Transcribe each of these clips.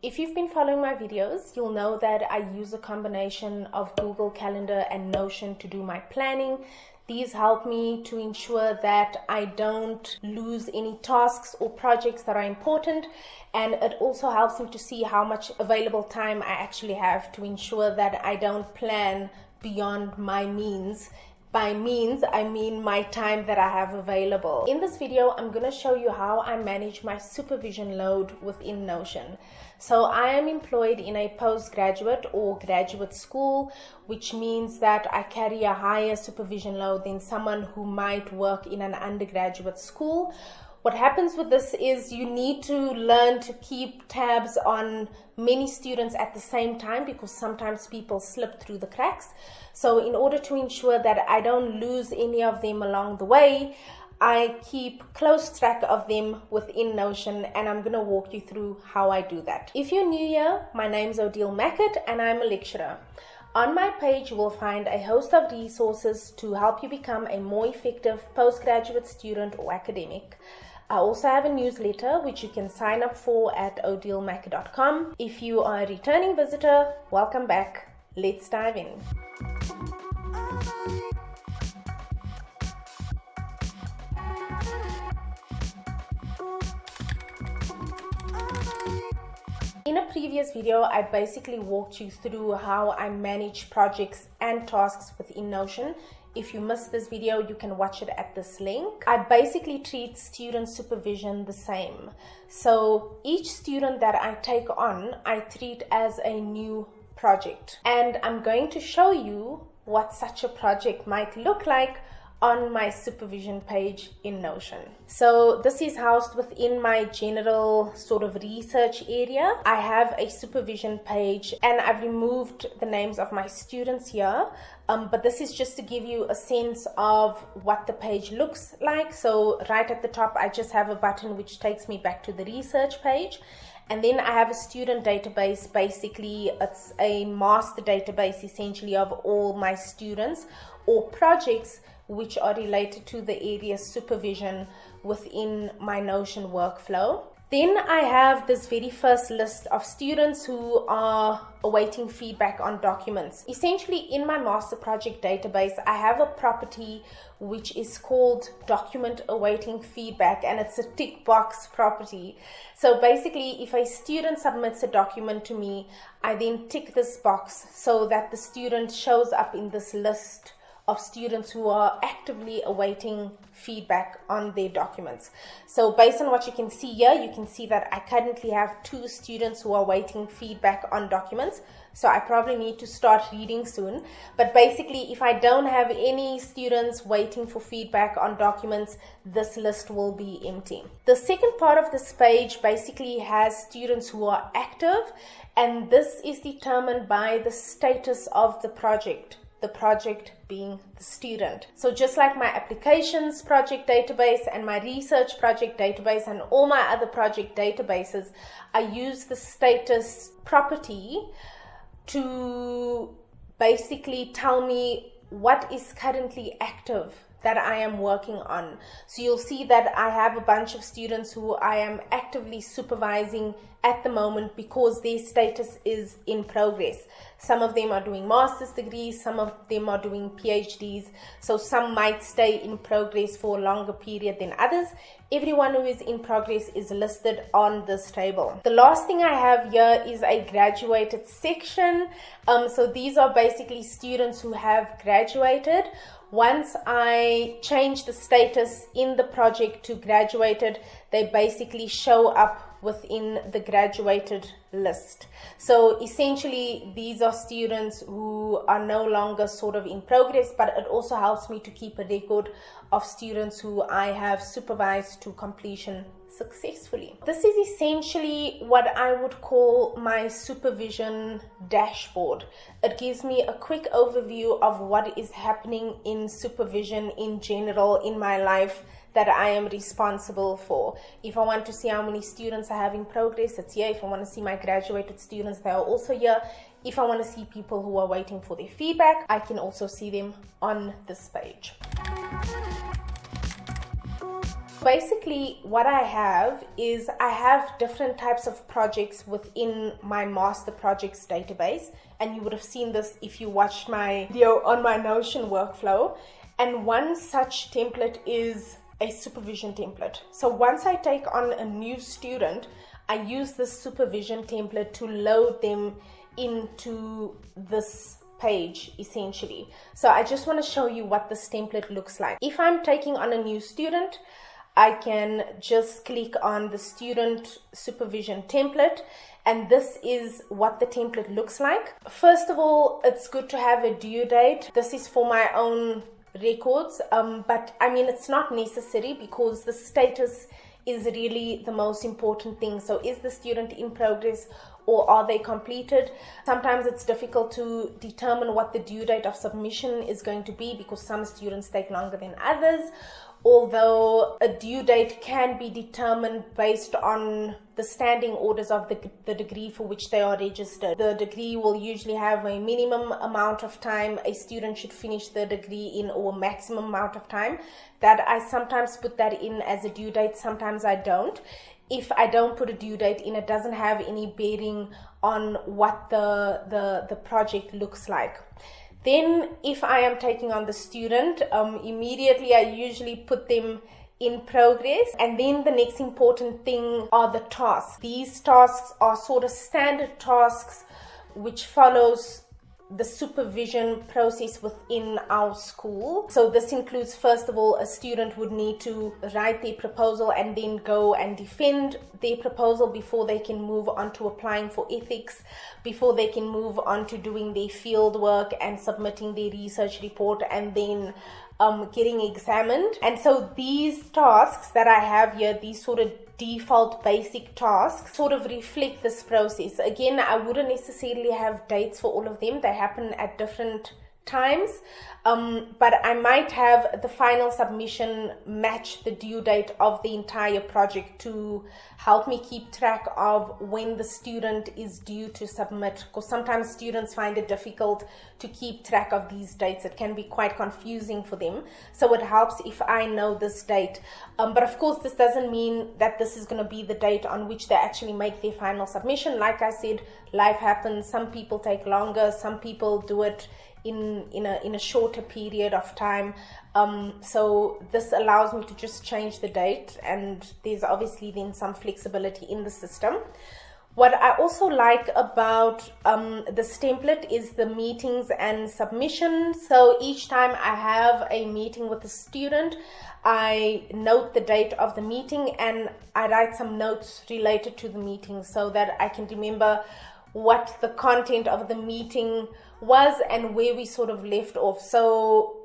If you've been following my videos, you'll know that I use a combination of Google Calendar and Notion to do my planning. These help me to ensure that I don't lose any tasks or projects that are important, and it also helps me to see how much available time I actually have to ensure that I don't plan beyond my means. By means, I mean my time that I have available. In this video, I'm going to show you how I manage my supervision load within Notion. So I am employed in a postgraduate or graduate school, which means that I carry a higher supervision load than someone who might work in an undergraduate school. What happens with this is you need to learn to keep tabs on many students at the same time, because sometimes people slip through the cracks. So in order to ensure that I don't lose any of them along the way, I keep close track of them within Notion, and I'm going to walk you through how I do that. If you're new here, my name is Odile Mackett and I'm a lecturer. On my page, you will find a host of resources to help you become a more effective postgraduate student or academic. I also have a newsletter which you can sign up for at odilemackett.com. If you are a returning visitor, welcome back. Let's dive in. In a previous video, I basically walked you through how I manage projects and tasks within Notion. If you missed this video, you can watch it at this link. I basically treat student supervision the same. So each student that I take on, I treat as a new project. And I'm going to show you what such a project might look like on my supervision page in Notion. So this is housed within my general sort of research area. I have a supervision page and I've removed the names of my students here, but this is just to give you a sense of what the page looks like. So right at the top, I just have a button which takes me back to the research page. And then I have a student database. Basically, it's a master database essentially of all my students or projects which are related to the area supervision within my Notion workflow. Then I have this very first list of students who are awaiting feedback on documents. Essentially, in my master project database, I have a property which is called document awaiting feedback, and it's a tick box property. So basically, if a student submits a document to me, I then tick this box so that the student shows up in this list of students who are actively awaiting feedback on their documents. So based on what you can see here, you can see that I currently have 2 students who are waiting feedback on documents. So I probably need to start reading soon. But basically, if I don't have any students waiting for feedback on documents, this list will be empty. The second part of this page basically has students who are active, and this is determined by the status of the project being the student. So just like my applications project database and my research project database and all my other project databases, I use the status property to basically tell me what is currently active that I am working on. So you'll see that I have a bunch of students who I am actively supervising at the moment because their status is in progress. Some of them are doing master's degrees, some of them are doing PhDs, so some might stay in progress for a longer period than others. Everyone who is in progress is listed on this table. The last thing I have here is a graduated section. So these are basically students who have graduated. Once I change the status in the project to graduated, they basically show up within the graduated list. So essentially, these are students who are no longer sort of in progress, but it also helps me to keep a record of students who I have supervised to completion successfully. This is essentially what I would call my supervision dashboard. It gives me a quick overview of what is happening in supervision in general in my life that I am responsible for. If I want to see how many students I have in progress, it's here. If I want to see my graduated students, they are also here. If I want to see people who are waiting for their feedback, I can also see them on this page. basically what I have is I have different types of projects within my master projects database, and you would have seen this if you watched my video on my Notion workflow. And one such template is a supervision template. So once I take on a new student, I use this supervision template to load them into this page essentially. So I just want to show you what this template looks like. If I'm taking on a new student, I can just click on the student supervision template, and this is what the template looks like. First of all, it's good to have a due date. This is for my own records, but I mean, it's not necessary because the status is really the most important thing. So is the student in progress or are they completed? Sometimes it's difficult to determine what the due date of submission is going to be because some students take longer than others, although a due date can be determined based on the standing orders of the degree for which they are registered. The degree will usually have a minimum amount of time a student should finish the degree in, or maximum amount of time. That I sometimes put that in as a due date, sometimes I don't. If I don't put a due date in, it doesn't have any bearing on what the project looks like. Then if I am taking on the student, immediately I usually put them in progress. And then the next important thing are the tasks. These tasks are sort of standard tasks which follows the supervision process within our school. So this includes, first of all, a student would need to write their proposal and then go and defend their proposal before they can move on to applying for ethics, before they can move on to doing their field work and submitting their research report, and then getting examined. And so these tasks that I have here, these sort of default basic tasks, sort of reflect this process. Again, I wouldn't necessarily have dates for all of them. They happen at different times, but I might have the final submission match the due date of the entire project to help me keep track of when the student is due to submit, because sometimes students find it difficult to keep track of these dates. It can be quite confusing for them, so it helps if I know this date. But of course, this doesn't mean that this is going to be the date on which they actually make their final submission. Like I said, life happens. Some people take longer, some people do it in a shorter period of time, so this allows me to just change the date, and there's obviously then some flexibility in the system. What I also like about this template is the meetings and submissions. So each time I have a meeting with a student, I note the date of the meeting and I write some notes related to the meeting so that I can remember what the content of the meeting was and where we sort of left off. So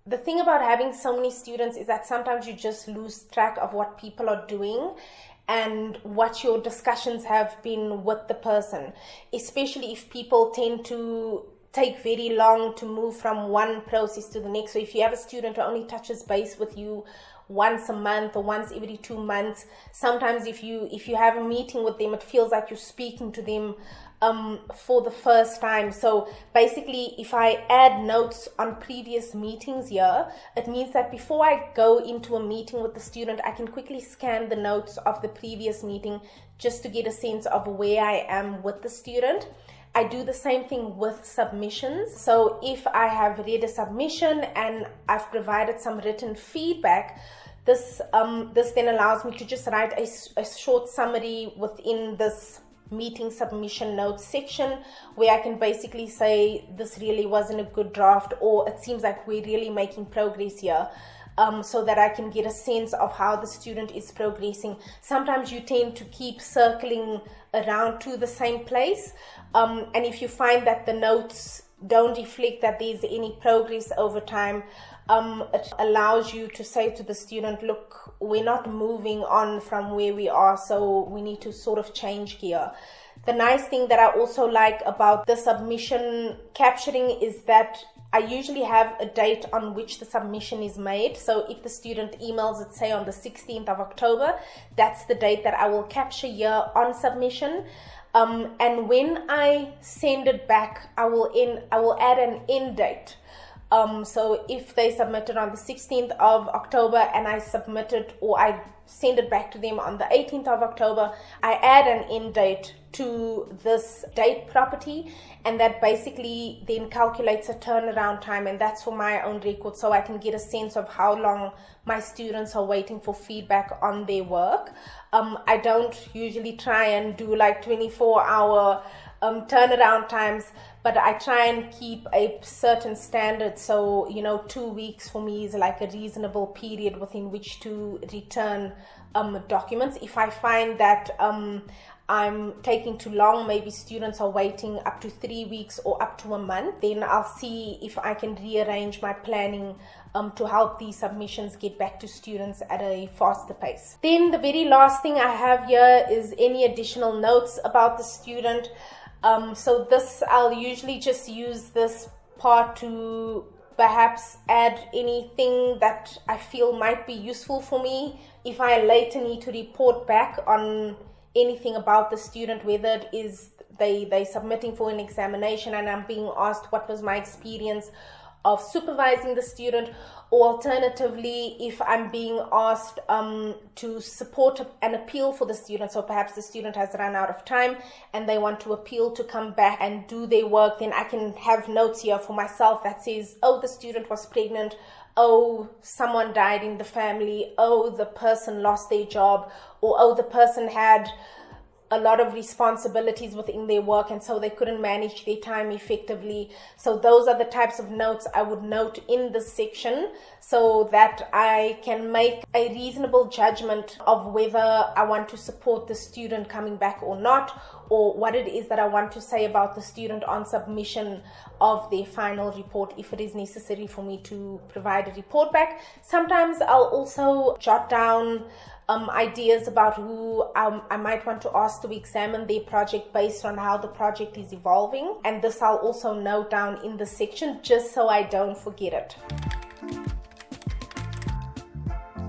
the thing about having so many students is that sometimes you just lose track of what people are doing and what your discussions have been with the person, especially if people tend to take very long to move from one process to the next. So if you have a student who only touches base with you once a month or once every 2 months, sometimes if you have a meeting with them, it feels like you're speaking to them for the first time. So basically, if I add notes on previous meetings here, it means that before I go into a meeting with the student, I can quickly scan the notes of the previous meeting just to get a sense of where I am with the student. I do the same thing with submissions. So if I have read a submission and I've provided some written feedback, this then allows me to just write a short summary within this meeting submission notes section, where I can basically say this really wasn't a good draft, or it seems like we're really making progress here, so that I can get a sense of how the student is progressing. Sometimes you tend to keep circling around to the same place, and if you find that the notes don't reflect that there's any progress over time, it allows you to say to the student, look, we're not moving on from where we are, so we need to sort of change gear. The nice thing that I also like about the submission capturing is that I usually have a date on which the submission is made. So if the student emails it, say on the 16th of October, that's the date that I will capture here on submission. And when I send it back, I will add an end date. So if they submitted on the 16th of October and I submitted, or I send it back to them on the 18th of October, I add an end date to this date property, and that basically then calculates a turnaround time, and that's for my own record, so I can get a sense of how long my students are waiting for feedback on their work. I don't usually try and do like 24-hour turnaround times, but I try and keep a certain standard. So 2 weeks for me is like a reasonable period within which to return documents. If I find that I'm taking too long, maybe students are waiting up to 3 weeks or up to a month, then I'll see if I can rearrange my planning to help these submissions get back to students at a faster pace. Then the very last thing I have here is any additional notes about the student. So this, I'll usually just use this part to perhaps add anything that I feel might be useful for me if I later need to report back on anything about the student, whether it is they submitting for an examination and I'm being asked what was my experience of supervising the student, or alternatively if I'm being asked to support an appeal for the student. So perhaps the student has run out of time and they want to appeal to come back and do their work, then I can have notes here for myself that says, oh, the student was pregnant, oh, someone died in the family, oh, the person lost their job, or oh, the person had a lot of responsibilities within their work and so they couldn't manage their time effectively. So those are the types of notes I would note in this section so that I can make a reasonable judgment of whether I want to support the student coming back or not, or what it is that I want to say about the student on submission of their final report if it is necessary for me to provide a report back. Sometimes I'll also jot down ideas about who I might want to ask to examine their project based on how the project is evolving, and this I'll also note down in the section just so I don't forget it.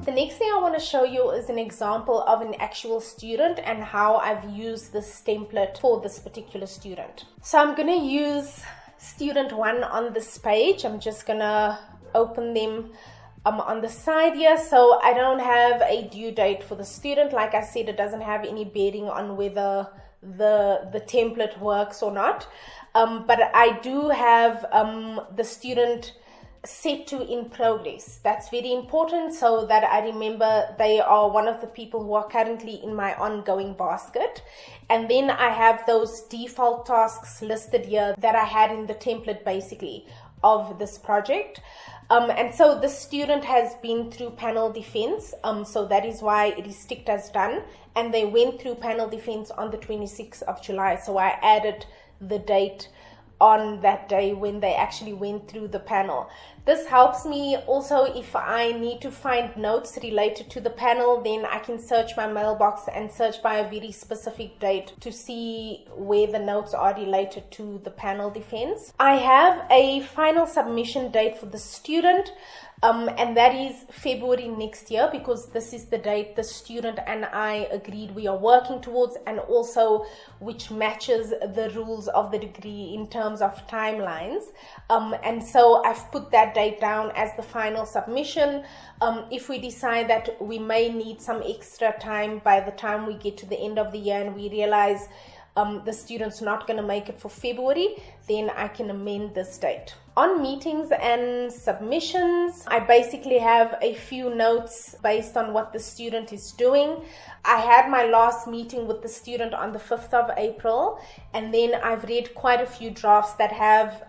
The next thing I want to show you is an example of an actual student and how I've used this template for this particular student. So I'm going to use student 1 on this page. I'm just going to open them on the side here. So I don't have a due date for the student. Like I said, it doesn't have any bearing on whether the template works or not. But I do have the student set to in progress. That's very important so that I remember they are one of the people who are currently in my ongoing basket. And then I have those default tasks listed here that I had in the template basically of this project. And so the student has been through panel defense, so that is why it is ticked as done, and they went through panel defense on the 26th of July, so I added the date on that day when they actually went through the panel. This helps me also if I need to find notes related to the panel, then I can search my mailbox and search by a very specific date to see where the notes are related to the panel defense. I have a final submission date for the student, and that is February next year, because this is the date the student and I agreed we are working towards, and also which matches the rules of the degree in terms of timelines. And so I've put that date down as the final submission. If we decide that we may need some extra time by the time we get to the end of the year and we realize the student's not going to make it for February, then I can amend this date. On meetings and submissions, I basically have a few notes based on what the student is doing. I had my last meeting with the student on the 5th of April, and then I've read quite a few drafts that have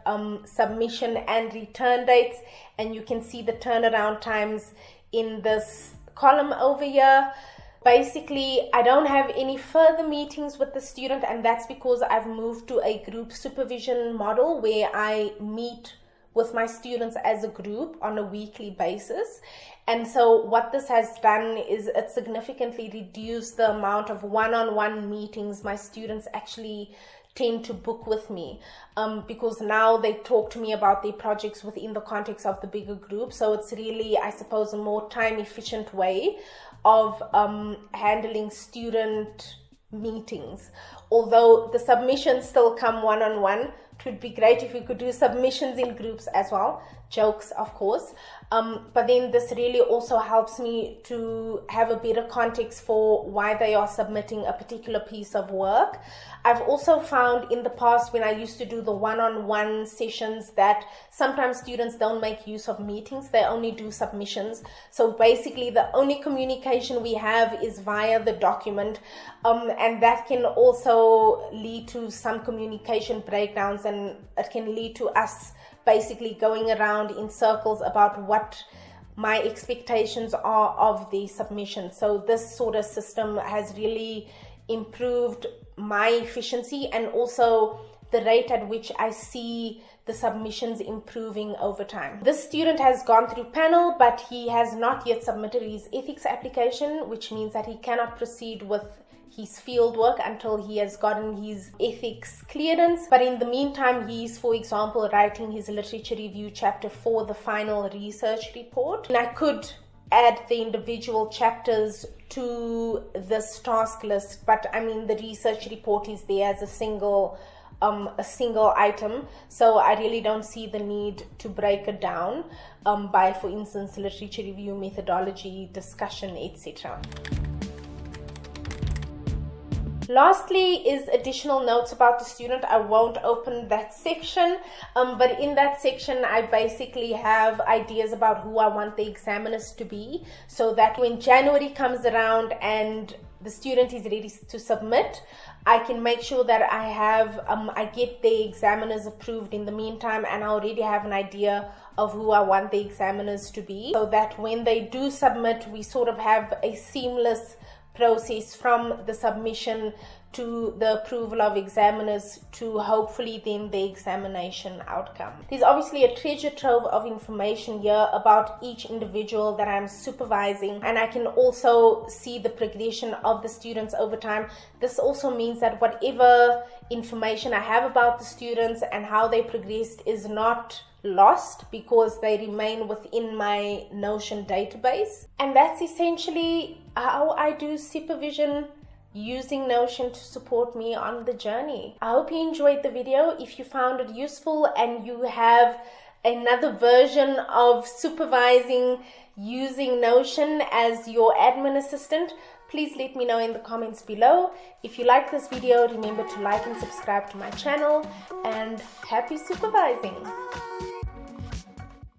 submission and return dates, and you can see the turnaround times in this column over here. Basically, I don't have any further meetings with the student, and that's because I've moved to a group supervision model where I meet with my students as a group on a weekly basis. And so what this has done is it significantly reduced the amount of one-on-one meetings my students actually tend to book with me, because now they talk to me about their projects within the context of the bigger group. So it's really, I suppose, a more time efficient way of handling student meetings. Although the submissions still come one-on-one, It would be great if we could do submissions in groups as well. Jokes, of course. But then this really also helps me to have a better context for why they are submitting a particular piece of work. I've also found in the past when I used to do the one-on-one sessions that sometimes students don't make use of meetings, they only do submissions. So basically the only communication we have is via the document, and that can also lead to some communication breakdowns, and it can lead to us basically going around in circles about what my expectations are of the submission. So this sort of system has really improved my efficiency and also the rate at which I see the submissions improving over time. This student has gone through panel, but he has not yet submitted his ethics application, which means that he cannot proceed with his field work until he has gotten his ethics clearance. But in the meantime, he's, for example, writing his literature review chapter for the final research report. And I could add the individual chapters to this task list, but I mean the research report is there as a single item, so I really don't see the need to break it down by, for instance, literature review, methodology, discussion, etc. Lastly is additional notes about the student. I won't open that section, but in that section I basically have ideas about who I want the examiners to be, so that when January comes around and the student is ready to submit, I can make sure that I get the examiners approved in the meantime, and I already have an idea of who I want the examiners to be, so that when they do submit, we sort of have a seamless process from the submission to the approval of examiners to hopefully then the examination outcome. There's obviously a treasure trove of information here about each individual that I'm supervising, and I can also see the progression of the students over time. This also means that whatever information I have about the students and how they progressed is not lost because they remain within my Notion database. And that's essentially how I do supervision using Notion to support me on the journey. I hope you enjoyed the video. If you found it useful and you have another version of supervising using Notion as your admin assistant, please let me know in the comments below. If you like this video, remember to like and subscribe to my channel, and happy supervising!